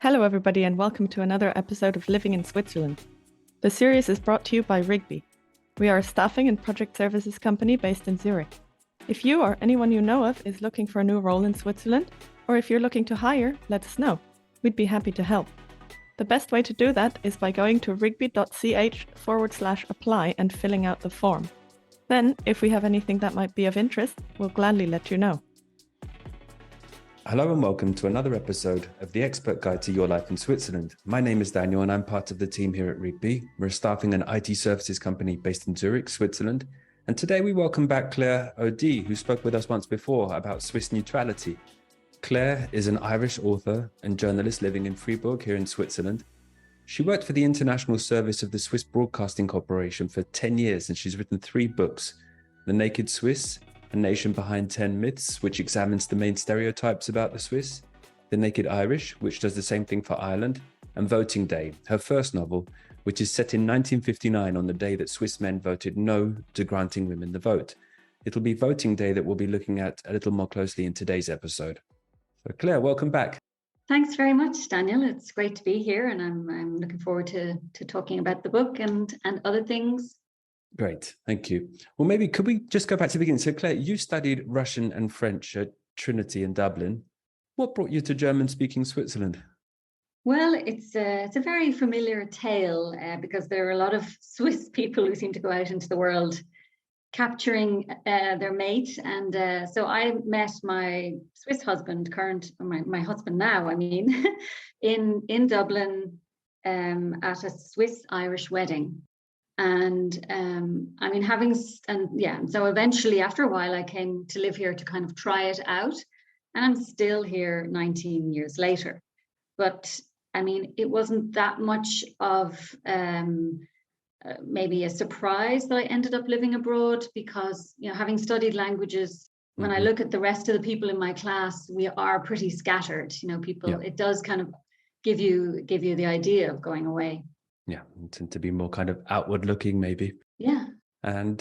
Hello, everybody, and welcome to another episode of Living in Switzerland. The series is brought to you by Rigby. We are a staffing and project services company based in Zurich. If you or anyone you know of is looking for a new role in Switzerland, or if you're looking to hire, let us know. We'd be happy to help. The best way to do that is by going to rigby.ch/apply and filling out the form. Then, if we have anything that might be of interest, we'll gladly let you know. Hello and welcome to another episode of the Expert Guide to Your Life in Switzerland. My name is Daniel and I'm part of the team here at Rigby. We're a staffing and IT services company based in Zurich, Switzerland. And today we welcome back Clare O'D, who spoke with us once before about Swiss neutrality. Clare is an Irish author and journalist living in Freiburg here in Switzerland. She worked for the International Service of the Swiss Broadcasting Corporation for 10 years and she's written 3 books: The Naked Swiss, A Nation Behind 10 Myths, which examines the main stereotypes about the Swiss, The Naked Irish, which does the same thing for Ireland, and Voting Day, her first novel, which is set in 1959 on the day that Swiss men voted no to granting women the vote. It'll be Voting Day that we'll be looking at a little more closely in today's episode. So Clare, welcome back. Thanks very much, Daniel. It's great to be here and I'm looking forward to talking about the book and other things. Great, thank you. Well, maybe could we just go back to the beginning? So Clare, you studied Russian and French at Trinity in Dublin. What brought you to German-speaking Switzerland? Well, it's a very familiar tale because there are a lot of Swiss people who seem to go out into the world capturing their mate. And so I met my Swiss husband, my husband now, in Dublin at a Swiss-Irish wedding. And so eventually after a while I came to live here to kind of try it out, and I'm still here 19 years later. But it wasn't that much of maybe a surprise that I ended up living abroad because, having studied languages, when I look at the rest of the people in my class, we are pretty scattered. It does kind of give you the idea of going away. Yeah, tend to be more kind of outward looking, maybe. Yeah. And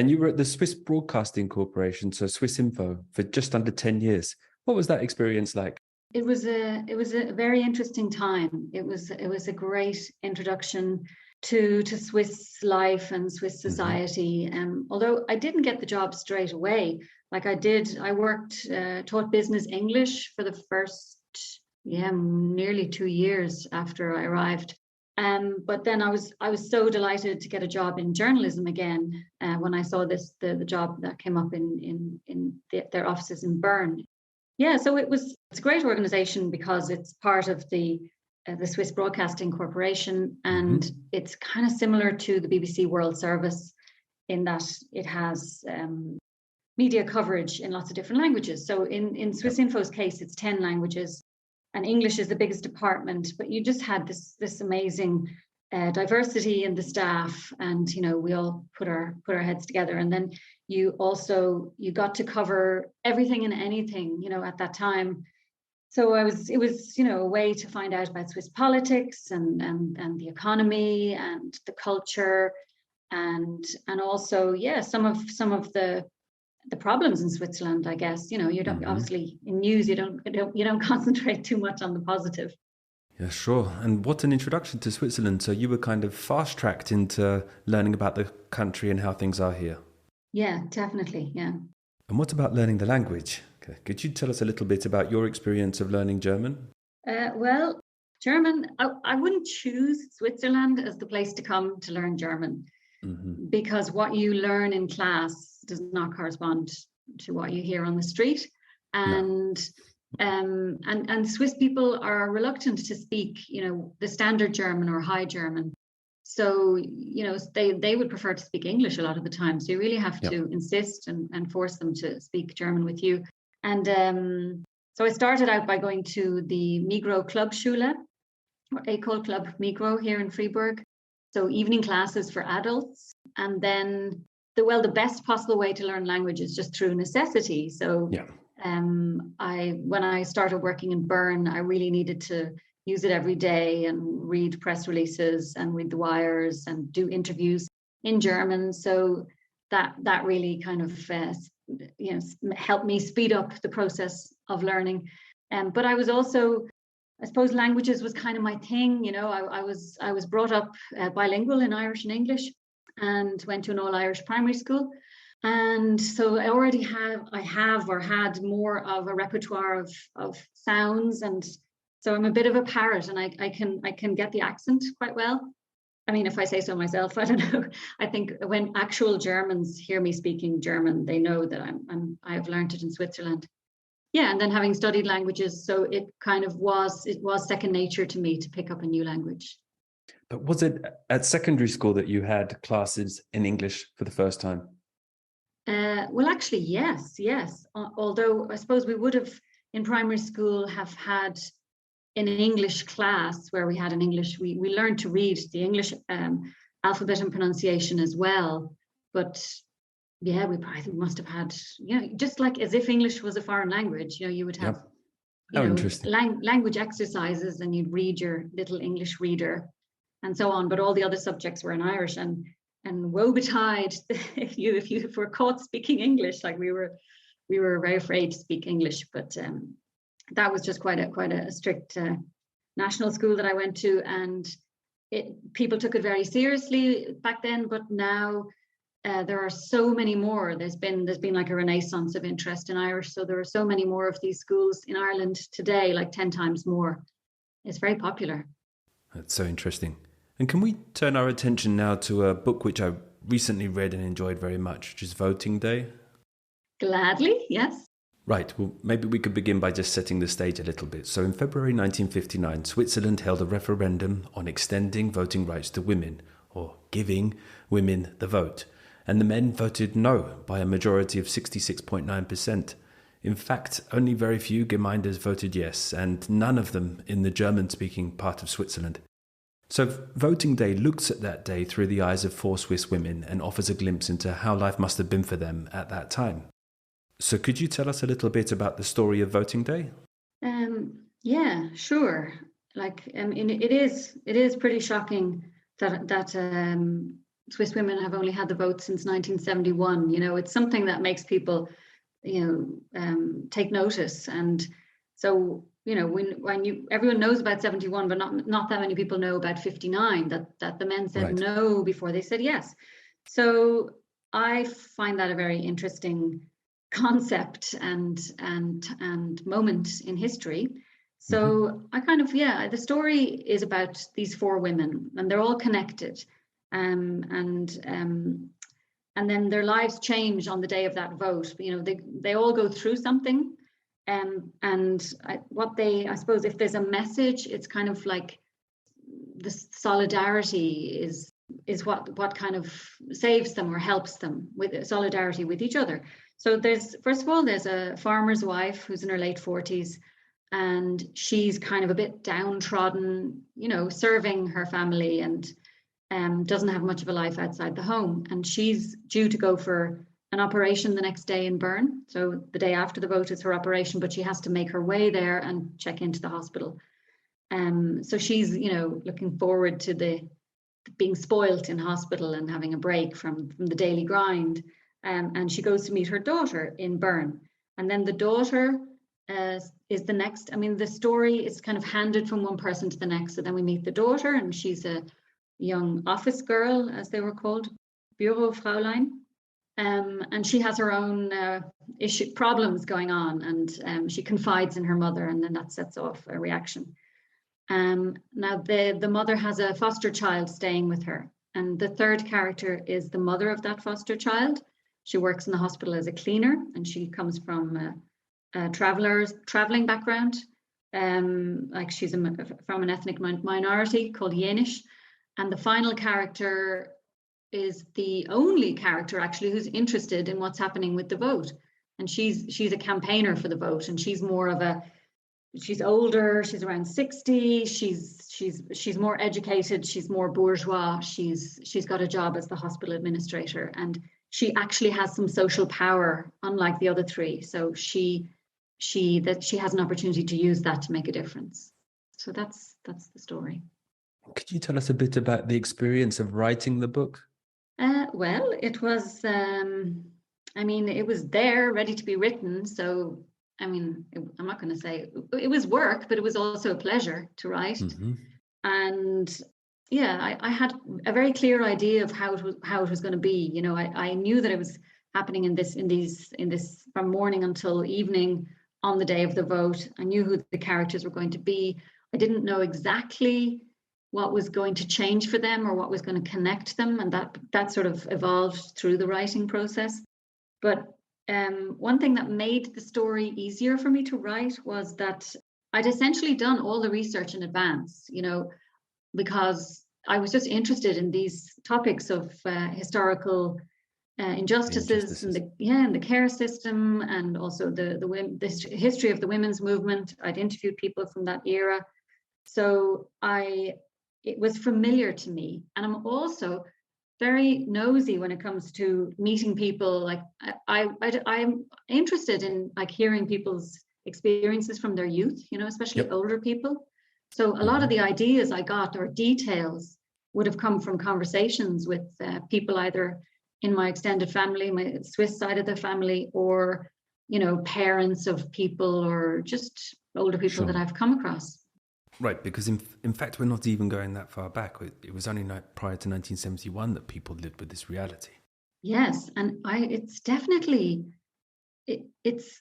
you were at the Swiss Broadcasting Corporation, so Swissinfo, for just under 10 years. What was that experience like? It was a very interesting time. It was a great introduction to Swiss life and Swiss society. Although I didn't get the job straight away. I worked, taught business English for the first, nearly 2 years after I arrived. But then I was so delighted to get a job in journalism again when I saw the job that came up in their offices in Bern. Yeah, so it's a great organization because it's part of the Swiss Broadcasting Corporation, and it's kind of similar to the BBC World Service in that it has media coverage in lots of different languages. So in Swissinfo's case, it's 10 languages. And English is the biggest department, but you just had this amazing diversity in the staff, and we all put our heads together. And then you got to cover everything and anything, at that time. So it was a way to find out about Swiss politics and the economy and the culture, and also some of the problems in Switzerland, I guess. You don't obviously in news you don't concentrate too much on the positive. Yeah, sure. And what an introduction to Switzerland. So you were kind of fast-tracked into learning about the country and how things are here. Yeah, definitely. Yeah. And what about learning the language? Okay. Could you tell us a little bit about your experience of learning German? Well, German, I wouldn't choose Switzerland as the place to come to learn German. Because what you learn in class does not correspond to what you hear on the street, and Swiss people are reluctant to speak, the standard German or high German. So they would prefer to speak English a lot of the time. So you really have to insist and force them to speak German with you. And so I started out by going to the Migros Clubschule, or École Club Migros here in Freiburg. So evening classes for adults, and then the best possible way to learn language is just through necessity. So when I started working in Bern, I really needed to use it every day and read press releases and read the wires and do interviews in German. So that really kind of helped me speed up the process of learning. But I was also I suppose languages was kind of my thing. I was brought up bilingual in Irish and English, and went to an all Irish primary school. And so I already had more of a repertoire of sounds, and so I'm a bit of a parrot, and I can get the accent quite well. I mean, if I say so myself, I don't know. I think when actual Germans hear me speaking German, they know that I've learned it in Switzerland. Yeah, and then having studied languages, so it was second nature to me to pick up a new language. But was it at secondary school that you had classes in English for the first time? Well, actually, yes. Although I suppose we would have in primary school have had in an English class where we had an English, we learned to read the English alphabet and pronunciation as well. But yeah, we probably must have had, just like as if English was a foreign language, you would have, interesting. Language exercises, and you'd read your little English reader and so on. But all the other subjects were in Irish, and woe betide if you were caught speaking English. Like we were very afraid to speak English. But that was just quite a strict national school that I went to, and people took it very seriously back then. But now there are so many more. There's been like a renaissance of interest in Irish. So there are so many more of these schools in Ireland today, like 10 times more. It's very popular. That's so interesting. And can we turn our attention now to a book which I recently read and enjoyed very much, which is Voting Day? Gladly, yes. Right, well, maybe we could begin by just setting the stage a little bit. So in February 1959, Switzerland held a referendum on extending voting rights to women, or giving women the vote. And the men voted no by a majority of 66.9%. In fact, only very few Gemeinders voted yes, and none of them in the German-speaking part of Switzerland. So Voting Day looks at that day through the eyes of 4 Swiss women and offers a glimpse into how life must have been for them at that time. So could you tell us a little bit about the story of Voting Day? Yeah, sure. It is pretty shocking that Swiss women have only had the vote since 1971. It's something that makes people, take notice. And so, when everyone knows about 71, but not that many people know about 59, that the men said no before they said yes. So I find that a very interesting concept and moment in history. So I the story is about these 4 women, and they're all connected. And then their lives change on the day of that vote. They all go through something. I suppose if there's a message, it's kind of like the solidarity is what kind of saves them or helps them, with solidarity with each other. So first of all, there's a farmer's wife who's in her late 40s, and she's kind of a bit downtrodden, serving her family, and doesn't have much of a life outside the home. And she's due to go for an operation the next day in Bern. So the day after the vote is her operation, but she has to make her way there and check into the hospital. So she's, looking forward to being spoilt in hospital and having a break from the daily grind. And she goes to meet her daughter in Bern. And then the daughter is the next. I mean, the story is kind of handed from one person to the next. So then we meet the daughter, and she's a young office girl, as they were called, Bürofräulein. And she has her own problems going on, and she confides in her mother, and then that sets off a reaction. Now the mother has a foster child staying with her, and the third character is the mother of that foster child. She works in the hospital as a cleaner, and she comes from a traveling background. Like she's from an ethnic minority called Yenish. And the final character is the only character actually who's interested in what's happening with the vote. And she's a campaigner for the vote, and she's older, she's around 60, she's more educated, she's more bourgeois, she's got a job as the hospital administrator, and she actually has some social power, unlike the other 3. So she has an opportunity to use that to make a difference. So that's the story. Could you tell us a bit about the experience of writing the book? Well, it was, it was there ready to be written. So I mean, I'm not going to say it was work, but it was also a pleasure to write. And yeah, I had a very clear idea of how it was going to be. You know, I knew that it was happening in this from morning until evening on the day of the vote. I knew who the characters were going to be. I didn't know exactly what was going to change for them or what was going to connect them, and that sort of evolved through the writing process. But one thing that made the story easier for me to write was that I'd essentially done all the research in advance, you know, because I was just interested in these topics of historical injustices and the care system, and also the history of the women's movement. I'd interviewed people from that era, so it was familiar to me, and I'm also very nosy when it comes to meeting people. Like I'm interested in like hearing people's experiences from their youth, you know, especially older people. So a lot of the ideas I got or details would have come from conversations with people either in my extended family, my Swiss side of the family, or, you know, parents of people or just older people that I've come across. Right, because in fact, we're not even going that far back. It was only prior to 1971 that people lived with this reality. Yes, and it's definitely it's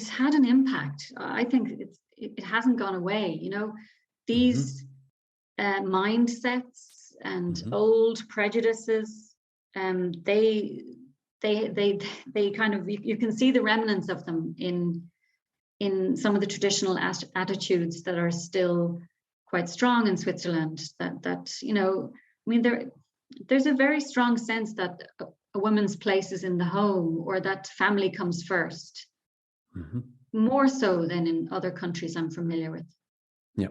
had an impact. I think it hasn't gone away. You know, these mindsets and old prejudices, they kind of you can see the remnants of them in some of the traditional attitudes that are still quite strong in Switzerland. That you know, I mean, there's a very strong sense that a woman's place is in the home, or that family comes first, more so than in other countries I'm familiar with. Yeah.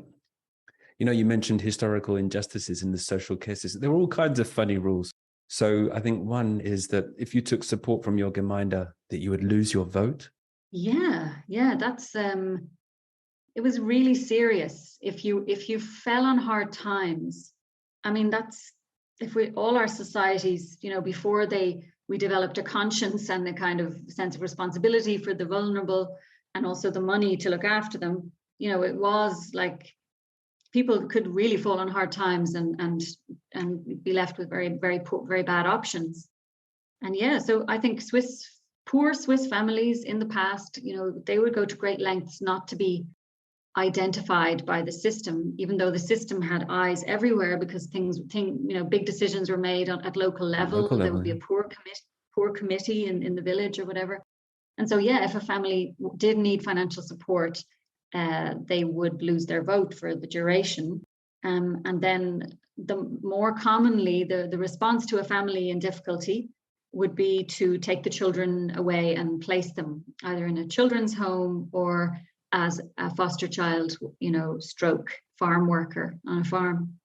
You know, you mentioned historical injustices in the social care system. There were all kinds of funny rules. So I think one is that if you took support from your Gemeinde, that you would lose your vote. Yeah, that's it was really serious. If you fell on hard times, I mean, that's all our societies, you know, before we developed a conscience and a kind of sense of responsibility for the vulnerable and also the money to look after them, you know, it was like people could really fall on hard times and be left with very, very poor, very bad options. And yeah, so I think poor Swiss families in the past, you know, they would go to great lengths not to be identified by the system, even though the system had eyes everywhere, because you know, big decisions were made at local level. There would be a poor committee in the village or whatever. And so, yeah, if a family did need financial support, they would lose their vote for the duration. And then more commonly, the response to a family in difficulty would be to take the children away and place them either in a children's home or as a foster child, you know, stroke farm worker on a farm.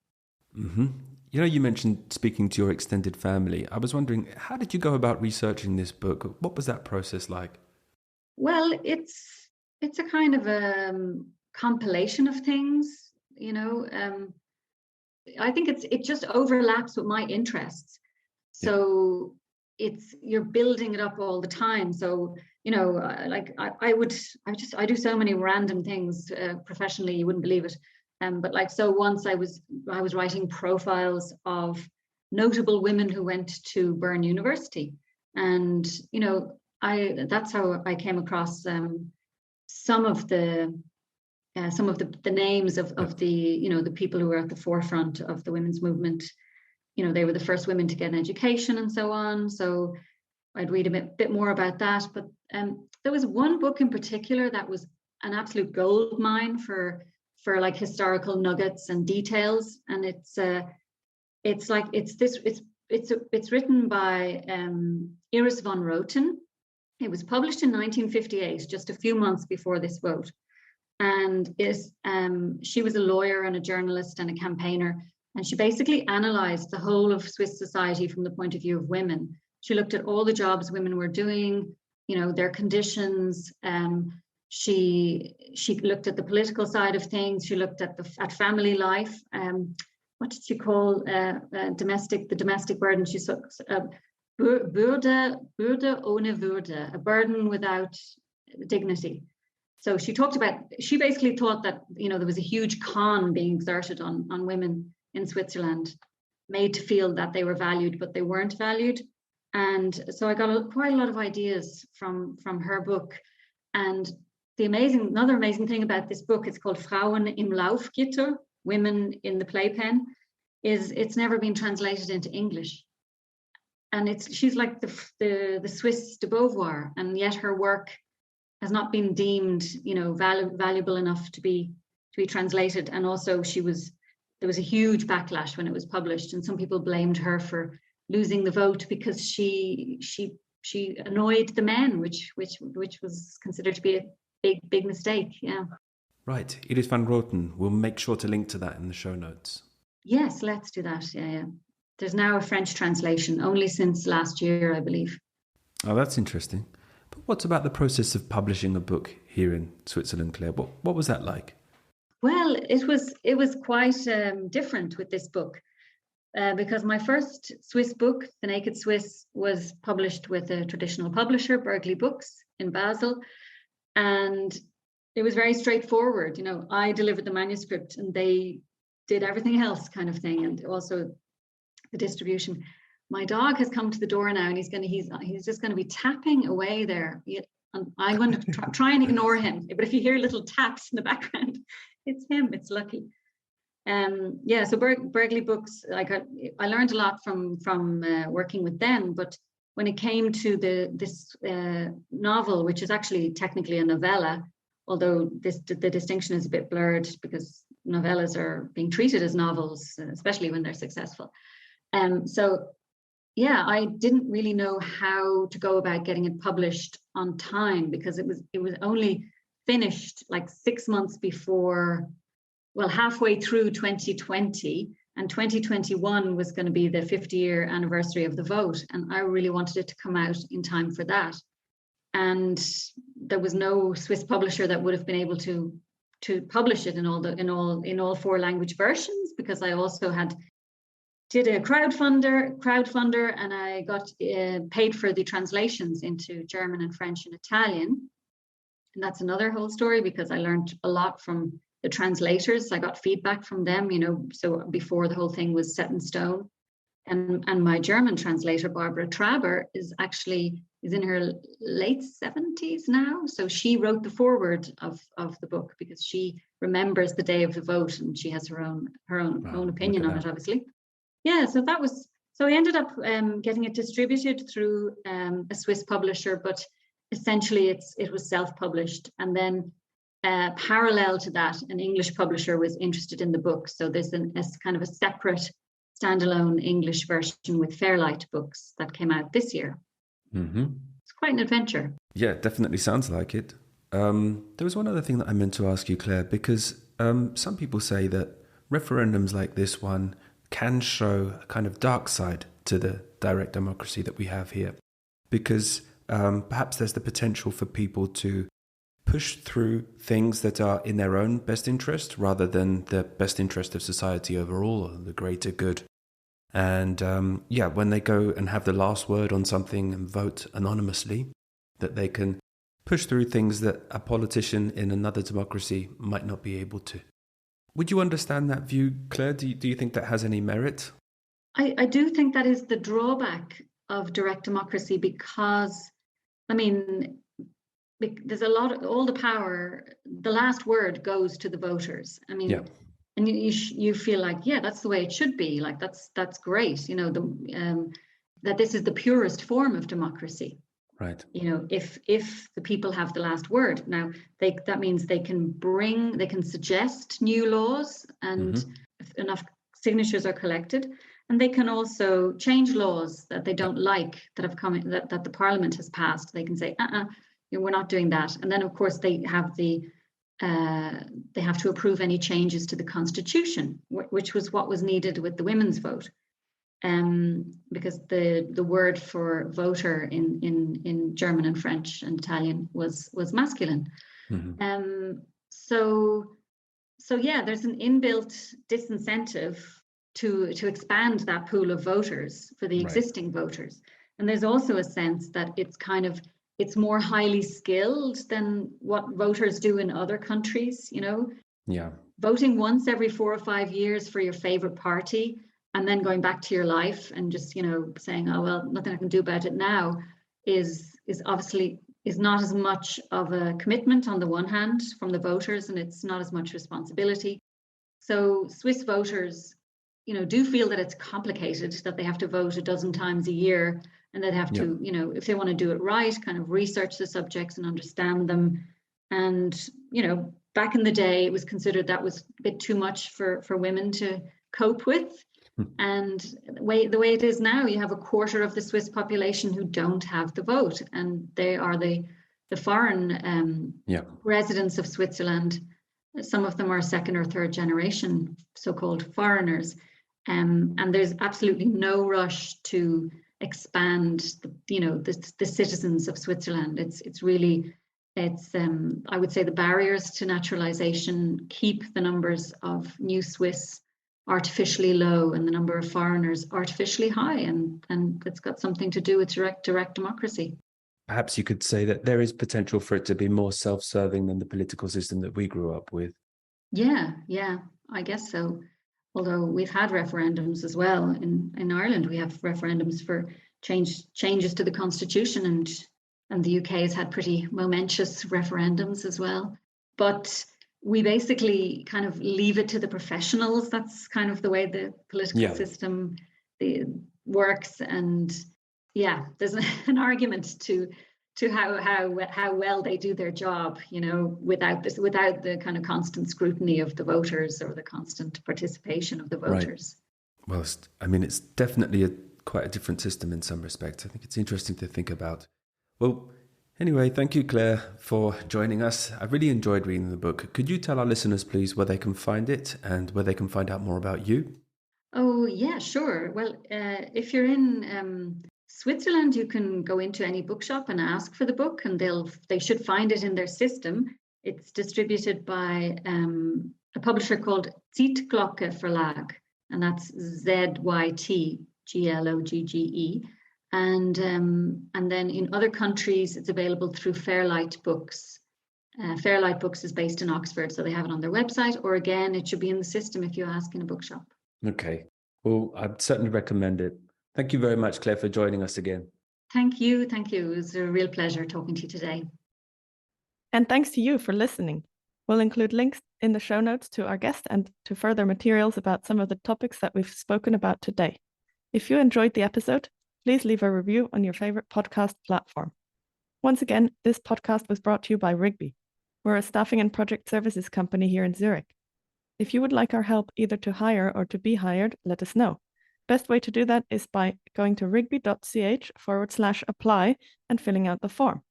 You know, you mentioned speaking to your extended family. I was wondering, how did you go about researching this book? What was that process like? Well, it's a kind of a compilation of things, you know. I think it just overlaps with my interests. So you're building it up all the time. So, you know, like I do so many random things professionally, you wouldn't believe it. But like, so once I was writing profiles of notable women who went to Bern University, and you know, that's how I came across some of the names of the, you know, the people who were at the forefront of the women's movement. You know, they were the first women to get an education and so on. So I'd read a bit more about that. But there was one book in particular that was an absolute gold mine for like historical nuggets and details. And it's written by Iris von Roten. It was published in 1958, just a few months before this vote. And she was a lawyer and a journalist and a campaigner. And she basically analyzed the whole of Swiss society from the point of view of women. She looked at all the jobs women were doing, you know, their conditions. She looked at the political side of things. She looked at family life. What did she call the domestic burden? She took Bürde ohne Würde, a burden without dignity. So she basically thought that, there was a huge con being exerted on women in Switzerland, made to feel that they were valued, but they weren't valued. And so I got quite a lot of ideas from her book. And another amazing thing about this book, it's called Frauen im Laufgitter, Women in the Playpen, is it's never been translated into English. And she's like the Swiss de Beauvoir, and yet her work has not been deemed, valuable enough to be translated. And also there was a huge backlash when it was published, and some people blamed her for losing the vote because she annoyed the men, which was considered to be a big mistake. Yeah. Right. Edith van Roten. We'll make sure to link to that in the show notes. Yes, let's do that. Yeah. There's now a French translation, only since last year, I believe. Oh, that's interesting. But what about the process of publishing a book here in Switzerland, Claire? What was that like? Well, it was quite different with this book, because my first Swiss book, The Naked Swiss, was published with a traditional publisher, Berkeley Books in Basel, and it was very straightforward. I delivered the manuscript and they did everything else, kind of thing, and also the distribution. My dog has come to the door now, and he's just going to be tapping away there. And I'm going to try and ignore him. But if you hear little taps in the background, it's him. It's Lucky. So Berkeley Books, I learned a lot from working with them. But when it came to this novel, which is actually technically a novella, although the distinction is a bit blurred because novellas are being treated as novels, especially when they're successful. I didn't really know how to go about getting it published on time, because it was only finished like 6 months before, halfway through 2020, and 2021 was going to be the 50-year anniversary of the vote, and I really wanted it to come out in time for that. And there was no Swiss publisher that would have been able to publish it in all 4 language versions, because I also did a crowdfunder, and I got paid for the translations into German and French and Italian. And that's another whole story, because I learned a lot from the translators. I got feedback from them, so before the whole thing was set in stone. And my German translator, Barbara Traber, is in her late 70s now. So she wrote the foreword of the book, because she remembers the day of the vote, and she has her own opinion on it, obviously. Yeah, so I ended up getting it distributed through a Swiss publisher, but essentially it was self-published. And then parallel to that, an English publisher was interested in the book. So there's a kind of a separate standalone English version with Fairlight Books that came out this year. Mm-hmm. It's quite an adventure. Yeah, definitely sounds like it. There was one other thing that I meant to ask you, Claire, because some people say that referendums like this one can show a kind of dark side to the direct democracy that we have here, because perhaps there's the potential for people to push through things that are in their own best interest rather than the best interest of society overall, or the greater good. And when they go and have the last word on something and vote anonymously, that they can push through things that a politician in another democracy might not be able to. Would you understand that view, Claire? Do you think that has any merit? I do think that is the drawback of direct democracy, because, there's all the power, the last word goes to the voters. And you feel like, that's the way it should be. Like, that's great. That this is the purest form of democracy. Right. If the people have the last word. Now, that means they can suggest new laws, and if enough signatures are collected, and they can also change laws that they don't like that have come that the Parliament has passed. They can say, we're not doing that. And then, of course, they have to approve any changes to the Constitution, which was what was needed with the women's vote. Because the word for voter in German and French and Italian was masculine. Mm-hmm. There's an inbuilt disincentive to expand that pool of voters for the existing voters. And there's also a sense that it's kind of it's more highly skilled than what voters do in other countries, you know. Yeah. Voting once every 4 or 5 years for your favorite party and then going back to your life and just, you know, saying, oh, well, nothing I can do about it now is obviously is not as much of a commitment on the one hand from the voters, and it's not as much responsibility. So Swiss voters, you know, do feel that it's complicated, that they have to vote a dozen times a year, and they have to, you know, if they want to do it right, kind of research the subjects and understand them. And, you know, back in the day, it was considered that was a bit too much for women to cope with. And the way it is now, you have a quarter of the Swiss population who don't have the vote, and they are the foreign residents of Switzerland. Some of them are second or third generation so-called foreigners, and there's absolutely no rush to expand the citizens of Switzerland. It's really I would say the barriers to naturalization keep the numbers of new Swiss artificially low and the number of foreigners artificially high, and it's got something to do with direct democracy. Perhaps you could say that there is potential for it to be more self-serving than the political system that we grew up with. Yeah, I guess so. Although we've had referendums as well. In Ireland, we have referendums for changes to the constitution, and the UK has had pretty momentous referendums as well. But we basically kind of leave it to the professionals. That's kind of the way the political system works. And yeah, there's an argument to how well they do their job, you know, without the kind of constant scrutiny of the voters or the constant participation of the voters. Right. Well, I mean, it's definitely quite a different system in some respects. I think it's interesting to think about. Well, anyway, thank you, Claire, for joining us. I really enjoyed reading the book. Could you tell our listeners, please, where they can find it and where they can find out more about you? Oh, yeah, sure. Well, if you're in Switzerland, you can go into any bookshop and ask for the book, and they should find it in their system. It's distributed by a publisher called Zeitglocke Verlag, and that's ZYTGLOGGE. And then in other countries, it's available through Fairlight Books. Fairlight Books is based in Oxford, so they have it on their website, or again, it should be in the system if you ask in a bookshop. Okay. Well, I'd certainly recommend it. Thank you very much, Claire, for joining us again. Thank you. It was a real pleasure talking to you today. And thanks to you for listening. We'll include links in the show notes to our guest and to further materials about some of the topics that we've spoken about today. If you enjoyed the episode, please leave a review on your favorite podcast platform. Once again, this podcast was brought to you by Rigby. We're a staffing and project services company here in Zurich. If you would like our help either to hire or to be hired, let us know. Best way to do that is by going to rigby.ch/apply and filling out the form.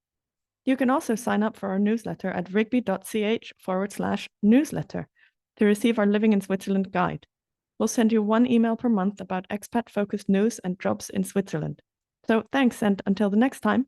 You can also sign up for our newsletter at rigby.ch/newsletter to receive our Living in Switzerland guide. We'll send you 1 email per month about expat-focused news and jobs in Switzerland. So thanks, and until the next time.